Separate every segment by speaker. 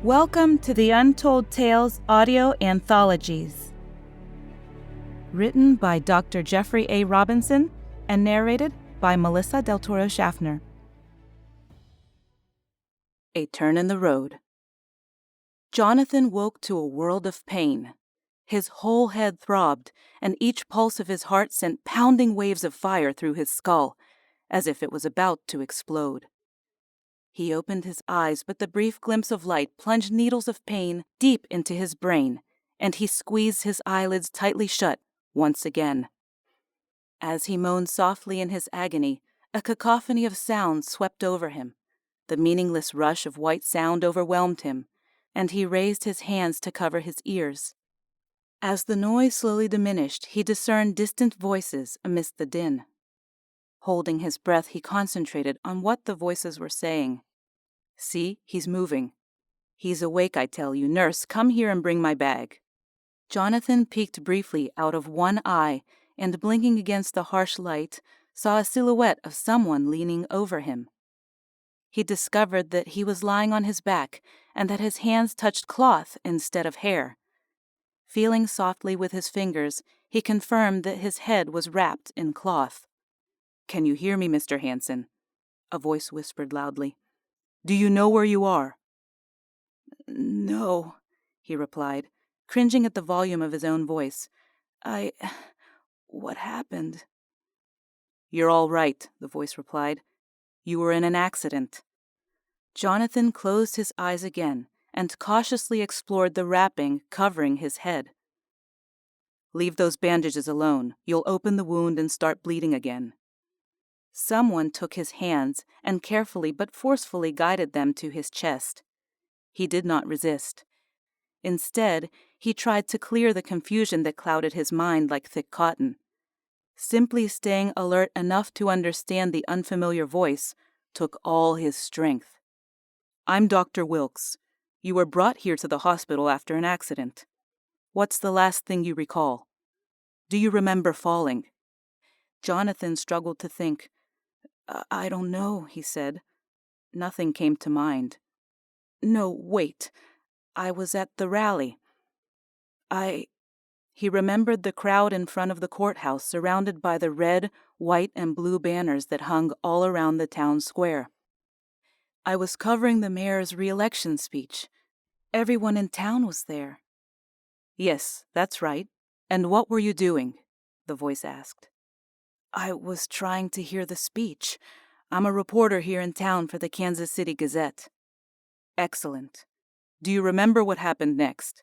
Speaker 1: Welcome to the Untold Tales audio anthologies. Written by Dr. Jeffrey A. Robinson and narrated by Melissa Del Toro Schaffner. A turn in the road. Jonathan woke to a world of pain. His whole head throbbed, and each pulse of his heart sent pounding waves of fire through his skull, as if it was about to explode. He opened his eyes, but the brief glimpse of light plunged needles of pain deep into his brain, and he squeezed his eyelids tightly shut once again. As he moaned softly in his agony, a cacophony of sounds swept over him. The meaningless rush of white sound overwhelmed him, and he raised his hands to cover his ears. As the noise slowly diminished, he discerned distant voices amidst the din. Holding his breath, he concentrated on what the voices were saying. "See, he's moving. He's awake, I tell you. Nurse, come here and bring my bag." Jonathan peeked briefly out of one eye and, blinking against the harsh light, saw a silhouette of someone leaning over him. He discovered that he was lying on his back and that his hands touched cloth instead of hair. Feeling softly with his fingers, he confirmed that his head was wrapped in cloth. "Can you hear me, Mr. Hansen?" a voice whispered loudly. "Do you know where you are?" "No," he replied, cringing at the volume of his own voice. What happened?" "You're all right," the voice replied. "You were in an accident." Jonathan closed his eyes again and cautiously explored the wrapping covering his head. "Leave those bandages alone. You'll open the wound and start bleeding again." Someone took his hands and carefully but forcefully guided them to his chest. He did not resist. Instead, he tried to clear the confusion that clouded his mind like thick cotton. Simply staying alert enough to understand the unfamiliar voice took all his strength. "I'm Dr. Wilkes. You were brought here to the hospital after an accident. What's the last thing you recall? Do you remember falling?" Jonathan struggled to think. I don't know," he said. Nothing came to mind. "No, wait. I was at the rally. He remembered the crowd in front of the courthouse, surrounded by the red, white, and blue banners that hung all around the town square. "I was covering the mayor's re-election speech. Everyone in town was there." "Yes, that's right. And what were you doing?" the voice asked. "I was trying to hear the speech. I'm a reporter here in town for the Kansas City Gazette." "Excellent. Do you remember what happened next?"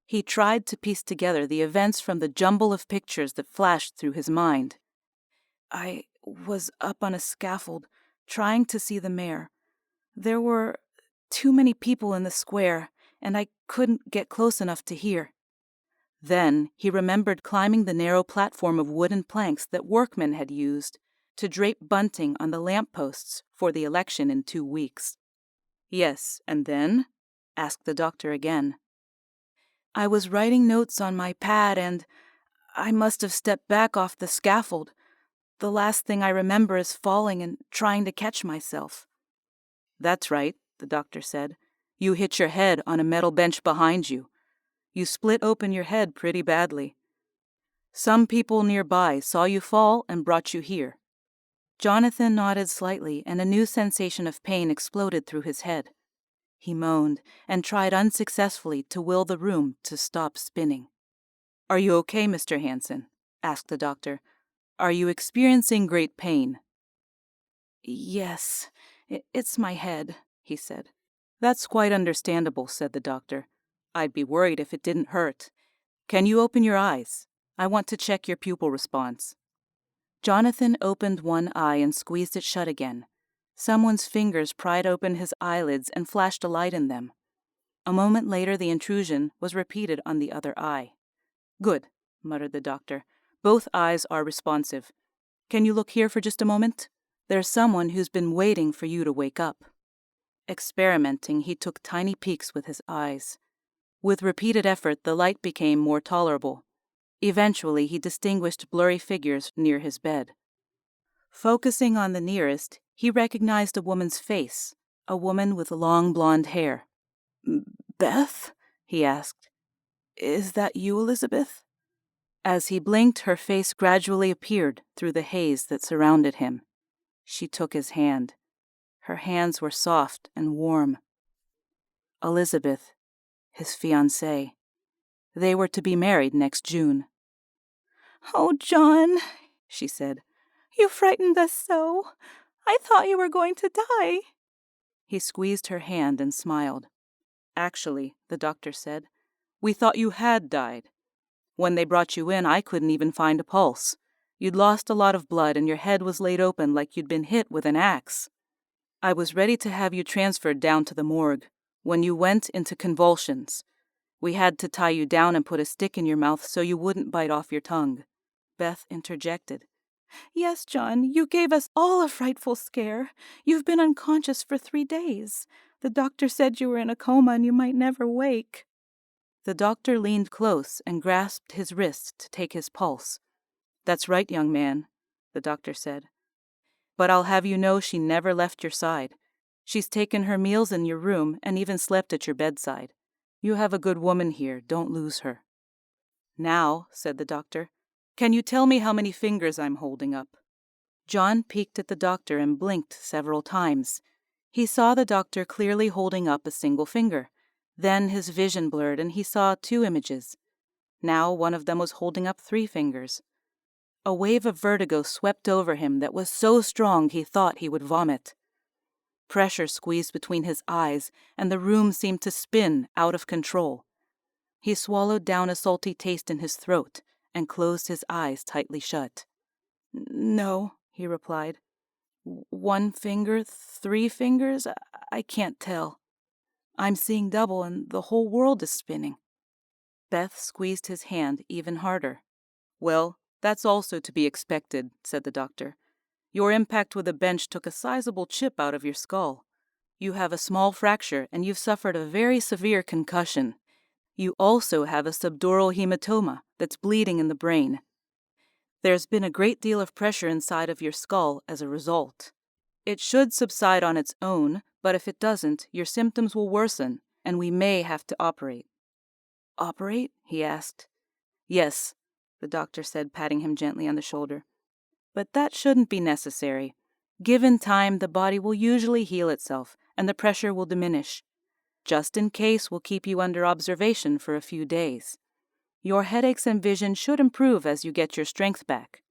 Speaker 1: He tried to piece together the events from the jumble of pictures that flashed through his mind. "I was up on a scaffold, trying to see the mayor. There were too many people in the square, and I couldn't get close enough to hear." Then he remembered climbing the narrow platform of wooden planks that workmen had used to drape bunting on the lampposts for the election in 2 weeks. "Yes, and then?" asked the doctor again. "I was writing notes on my pad and I must have stepped back off the scaffold. The last thing I remember is falling and trying to catch myself." "That's right," the doctor said. "You hit your head on a metal bench behind you. You split open your head pretty badly. Some people nearby saw you fall and brought you here." Jonathan nodded slightly, and a new sensation of pain exploded through his head. He moaned and tried unsuccessfully to will the room to stop spinning. "Are you okay, Mr. Hansen?" asked the doctor. "Are you experiencing great pain?" "Yes, it's my head," he said. "That's quite understandable," said the doctor. "I'd be worried if it didn't hurt. Can you open your eyes? I want to check your pupil response." Jonathan opened one eye and squeezed it shut again. Someone's fingers pried open his eyelids and flashed a light in them. A moment later, the intrusion was repeated on the other eye. "Good," muttered the doctor. "Both eyes are responsive. Can you look here for just a moment? There's someone who's been waiting for you to wake up." Experimenting, he took tiny peeks with his eyes. With repeated effort, the light became more tolerable. Eventually, he distinguished blurry figures near his bed. Focusing on the nearest, he recognized a woman's face, a woman with long blonde hair. Beth? He asked. Is that you, Elizabeth? As he blinked, her face gradually appeared through the haze that surrounded him. She took his hand. Her hands were soft and warm. Elizabeth, his fiancée. They were to be married next June. "Oh, John," she said, "you frightened us so. I thought you were going to die." He squeezed her hand and smiled. "Actually," the doctor said, "we thought you had died. When they brought you in, I couldn't even find a pulse. You'd lost a lot of blood and your head was laid open like you'd been hit with an axe. I was ready to have you transferred down to the morgue when you went into convulsions. We had to tie you down and put a stick in your mouth so you wouldn't bite off your tongue." Beth interjected. "Yes, John, you gave us all a frightful scare. You've been unconscious for 3 days. The doctor said you were in a coma and you might never wake." The doctor leaned close and grasped his wrist to take his pulse. "That's right, young man," the doctor said. "But I'll have you know she never left your side. She's taken her meals in your room and even slept at your bedside. You have a good woman here. Don't lose her." "Now," said the doctor, "can you tell me how many fingers I'm holding up?" John peeked at the doctor and blinked several times. He saw the doctor clearly holding up a single finger. Then his vision blurred and he saw 2 images. Now one of them was holding up 3 fingers. A wave of vertigo swept over him that was so strong he thought he would vomit. Pressure squeezed between his eyes, and the room seemed to spin out of control. He swallowed down a salty taste in his throat and closed his eyes tightly shut. "No," he replied. "1 finger, 3 fingers? I can't tell. I'm seeing double and the whole world is spinning." Beth squeezed his hand even harder. "Well, that's also to be expected," said the doctor. "Your impact with a bench took a sizable chip out of your skull. You have a small fracture and you've suffered a very severe concussion. You also have a subdural hematoma that's bleeding in the brain. There's been a great deal of pressure inside of your skull as a result. It should subside on its own, but if it doesn't, your symptoms will worsen and we may have to operate." "Operate?" he asked. "Yes," the doctor said, patting him gently on the shoulder. "But that shouldn't be necessary. Given time, the body will usually heal itself, and the pressure will diminish. Just in case, we'll keep you under observation for a few days. Your headaches and vision should improve as you get your strength back.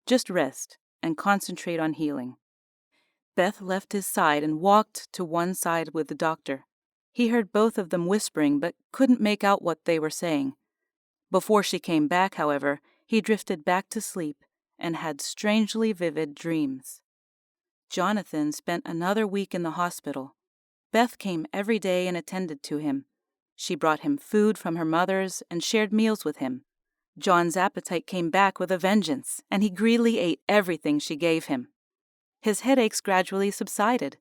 Speaker 1: Just rest and concentrate on healing." Beth left his side and walked to one side with the doctor. He heard both of them whispering, but couldn't make out what they were saying. Before she came back, however, he drifted back to sleep and had strangely vivid dreams. Jonathan spent another week in the hospital. Beth came every day and attended to him. She brought him food from her mother's and shared meals with him. John's appetite came back with a vengeance, and he greedily ate everything she gave him. His headaches gradually subsided,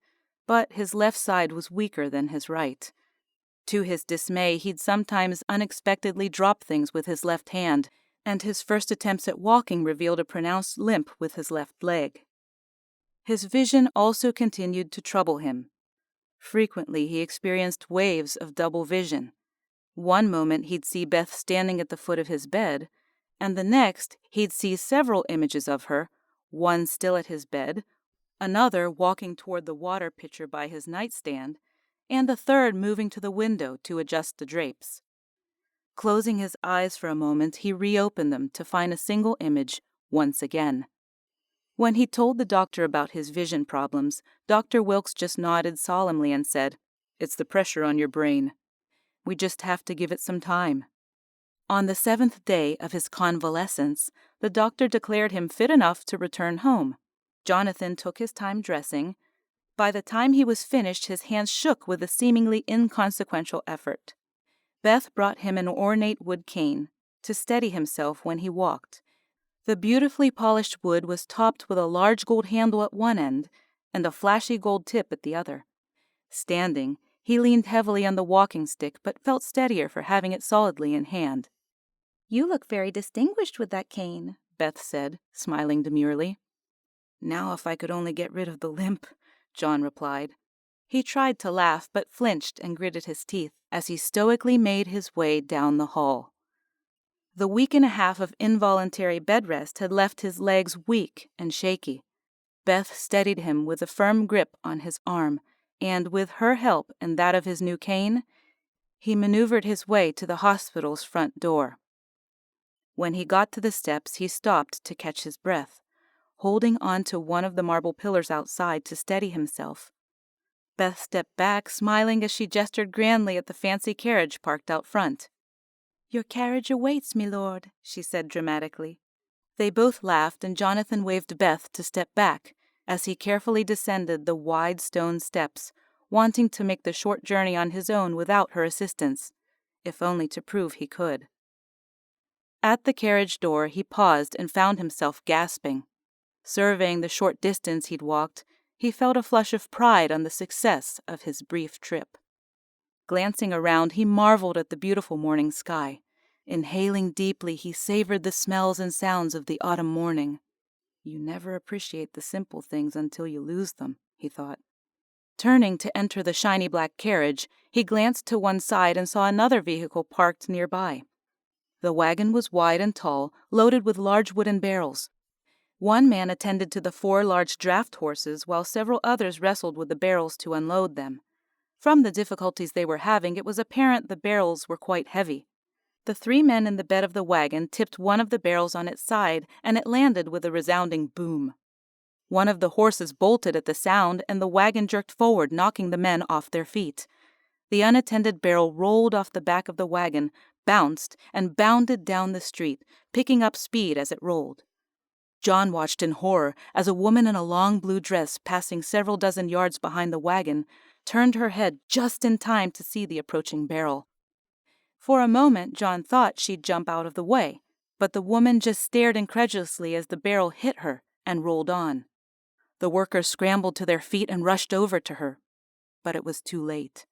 Speaker 1: but his left side was weaker than his right. To his dismay, he'd sometimes unexpectedly drop things with his left hand, and his first attempts at walking revealed a pronounced limp with his left leg. His vision also continued to trouble him. Frequently, he experienced waves of double vision. One moment, he'd see Beth standing at the foot of his bed, and the next, he'd see several images of her, one still at his bed, another walking toward the water pitcher by his nightstand, and a third moving to the window to adjust the drapes. Closing his eyes for a moment, he reopened them to find a single image once again. When he told the doctor about his vision problems, Dr. Wilkes just nodded solemnly and said, "It's the pressure on your brain. We just have to give it some time." On the 7th day of his convalescence, the doctor declared him fit enough to return home. Jonathan took his time dressing. By the time he was finished, his hands shook with a seemingly inconsequential effort. Beth brought him an ornate wood cane to steady himself when he walked. The beautifully polished wood was topped with a large gold handle at one end and a flashy gold tip at the other. Standing, he leaned heavily on the walking stick but felt steadier for having it solidly in hand. "You look very distinguished with that cane," Beth said, smiling demurely. "Now if I could only get rid of the limp," John replied. He tried to laugh but flinched and gritted his teeth as he stoically made his way down the hall. The week and a half of involuntary bed rest had left his legs weak and shaky. Beth steadied him with a firm grip on his arm, and with her help and that of his new cane, he maneuvered his way to the hospital's front door. When he got to the steps, he stopped to catch his breath, holding on to one of the marble pillars outside to steady himself. Beth stepped back, smiling as she gestured grandly at the fancy carriage parked out front. "Your carriage awaits, milord," she said dramatically. They both laughed, and Jonathan waved Beth to step back as he carefully descended the wide stone steps, wanting to make the short journey on his own without her assistance, if only to prove he could. At the carriage door, he paused and found himself gasping. Surveying the short distance he'd walked, he felt a flush of pride on the success of his brief trip. Glancing around, he marveled at the beautiful morning sky. Inhaling deeply, he savored the smells and sounds of the autumn morning. You never appreciate the simple things until you lose them, he thought. Turning to enter the shiny black carriage, he glanced to one side and saw another vehicle parked nearby. The wagon was wide and tall, loaded with large wooden barrels. One man attended to the 4 large draft horses, while several others wrestled with the barrels to unload them. From the difficulties they were having, it was apparent the barrels were quite heavy. The 3 men in the bed of the wagon tipped one of the barrels on its side, and it landed with a resounding boom. One of the horses bolted at the sound, and the wagon jerked forward, knocking the men off their feet. The unattended barrel rolled off the back of the wagon, bounced, and bounded down the street, picking up speed as it rolled. John watched in horror as a woman in a long blue dress, passing several dozen yards behind the wagon, turned her head just in time to see the approaching barrel. For a moment, John thought she'd jump out of the way, but the woman just stared incredulously as the barrel hit her and rolled on. The workers scrambled to their feet and rushed over to her, but it was too late.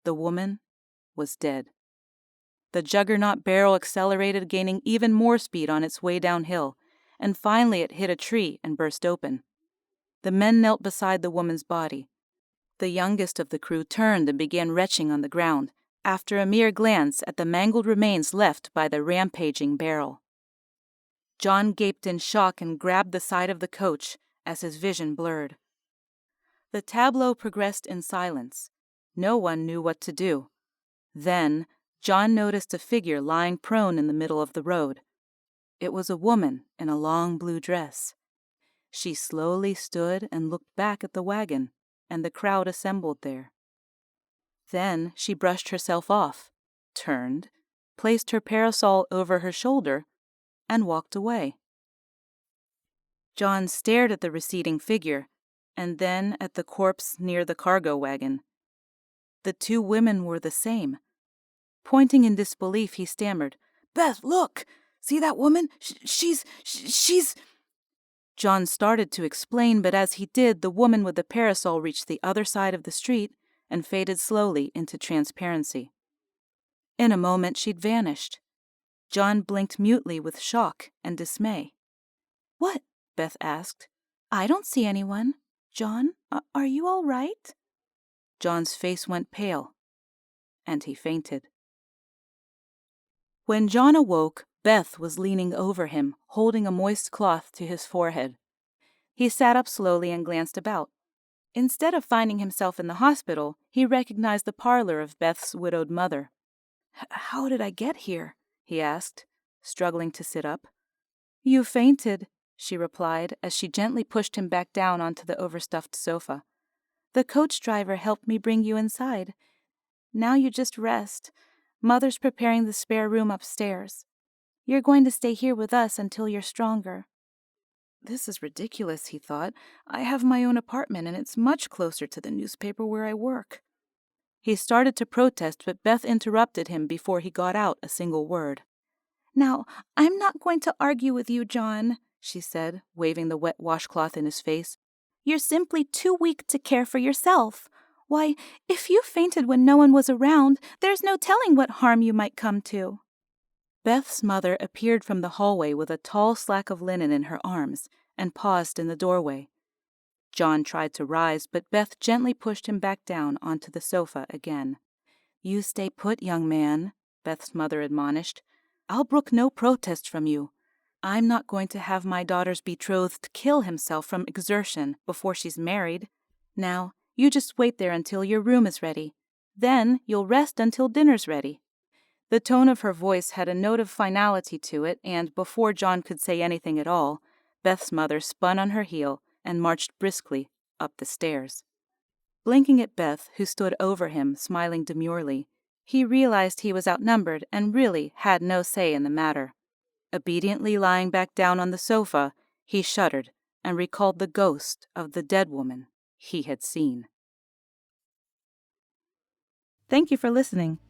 Speaker 1: The woman was dead. The juggernaut barrel accelerated, gaining even more speed on its way downhill, and finally it hit a tree and burst open. The men knelt beside the woman's body. The youngest of the crew turned and began retching on the ground, after a mere glance at the mangled remains left by the rampaging barrel. John gaped in shock and grabbed the side of the coach as his vision blurred. The tableau progressed in silence. No one knew what to do. Then, John noticed a figure lying prone in the middle of the road. It was a woman in a long blue dress. She slowly stood and looked back at the wagon and the crowd assembled there. Then she brushed herself off, turned, placed her parasol over her shoulder, and walked away. John stared at the receding figure, and then at the corpse near the cargo wagon. The 2 women were the same. Pointing in disbelief, he stammered, "Beth, look! See that woman? She's... John started to explain, but as he did, the woman with the parasol reached the other side of the street and faded slowly into transparency. In a moment, she'd vanished. John blinked mutely with shock and dismay. "What?" Beth asked. "I don't see anyone. John, are you all right?" John's face went pale, and he fainted. When John awoke, Beth was leaning over him, holding a moist cloth to his forehead. He sat up slowly and glanced about. Instead of finding himself in the hospital, he recognized the parlor of Beth's widowed mother. "How did I get here?" he asked, struggling to sit up. "You fainted," she replied, as she gently pushed him back down onto the overstuffed sofa. "The coach driver helped me bring you inside. Now you just rest. Mother's preparing the spare room upstairs. You're going to stay here with us until you're stronger." This is ridiculous, he thought. I have my own apartment, and it's much closer to the newspaper where I work. He started to protest, but Beth interrupted him before he got out a single word. "Now, I'm not going to argue with you, John," she said, waving the wet washcloth in his face. "You're simply too weak to care for yourself. Why, if you fainted when no one was around, there's no telling what harm you might come to." Beth's mother appeared from the hallway with a tall slack of linen in her arms and paused in the doorway. John tried to rise, but Beth gently pushed him back down onto the sofa again. "You stay put, young man," Beth's mother admonished. "I'll brook no protest from you. I'm not going to have my daughter's betrothed kill himself from exertion before she's married. Now, you just wait there until your room is ready. Then you'll rest until dinner's ready." The tone of her voice had a note of finality to it, and before John could say anything at all, Beth's mother spun on her heel and marched briskly up the stairs. Blinking at Beth, who stood over him, smiling demurely, he realized he was outnumbered and really had no say in the matter. Obediently lying back down on the sofa, he shuddered and recalled the ghost of the dead woman he had seen. Thank you for listening.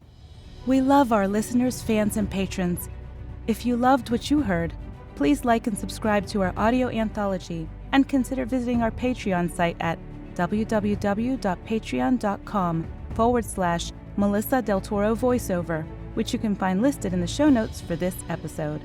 Speaker 1: We love our listeners, fans, and patrons. If you loved what you heard, please like and subscribe to our audio anthology and consider visiting our Patreon site at www.patreon.com/Melissa Del Toro voiceover, which you can find listed in the show notes for this episode.